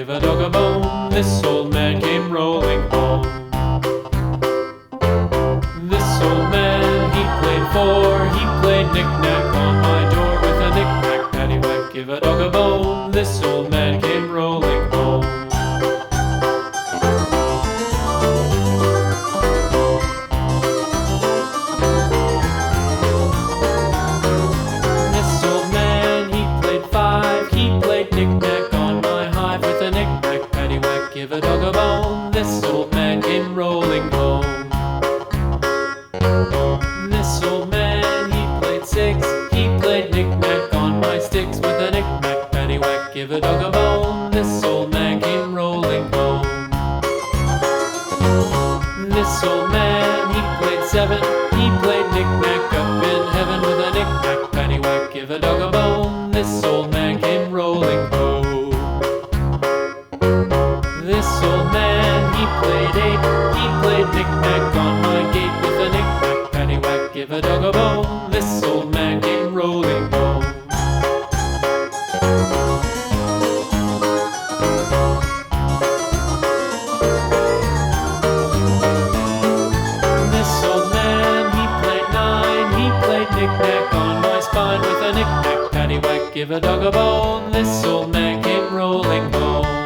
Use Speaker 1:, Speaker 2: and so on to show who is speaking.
Speaker 1: give a dog a bone. This old man came rolling home. This old man, he played four. He played knick-knack on my door with a knick-knack, paddywhack, give a dog a bone. This old man came rolling home. This old man, he played five. He played knick-knack on my hive with a knick-knack, paddywhack, give a dog a bone. This old man came rolling home. This old man, he played six. He played knick-knack on my sticks with a knick-knack, paddywhack, give a dog a bone. This old man came rolling home. This old man, he played seven. He played knick-knack up in heaven with a knick-knack, paddywhack, give a dog a bone. This old man came rolling home. This old man, he played eight. He played knick-knack on my gate with a knick-knack, paddywhack, give a dog a bone. This old man came rolling home. This old man, he played nine. He played knick-knack on my spine with a knick-knack, paddywhack, give a dog a bone. This old man came rolling home.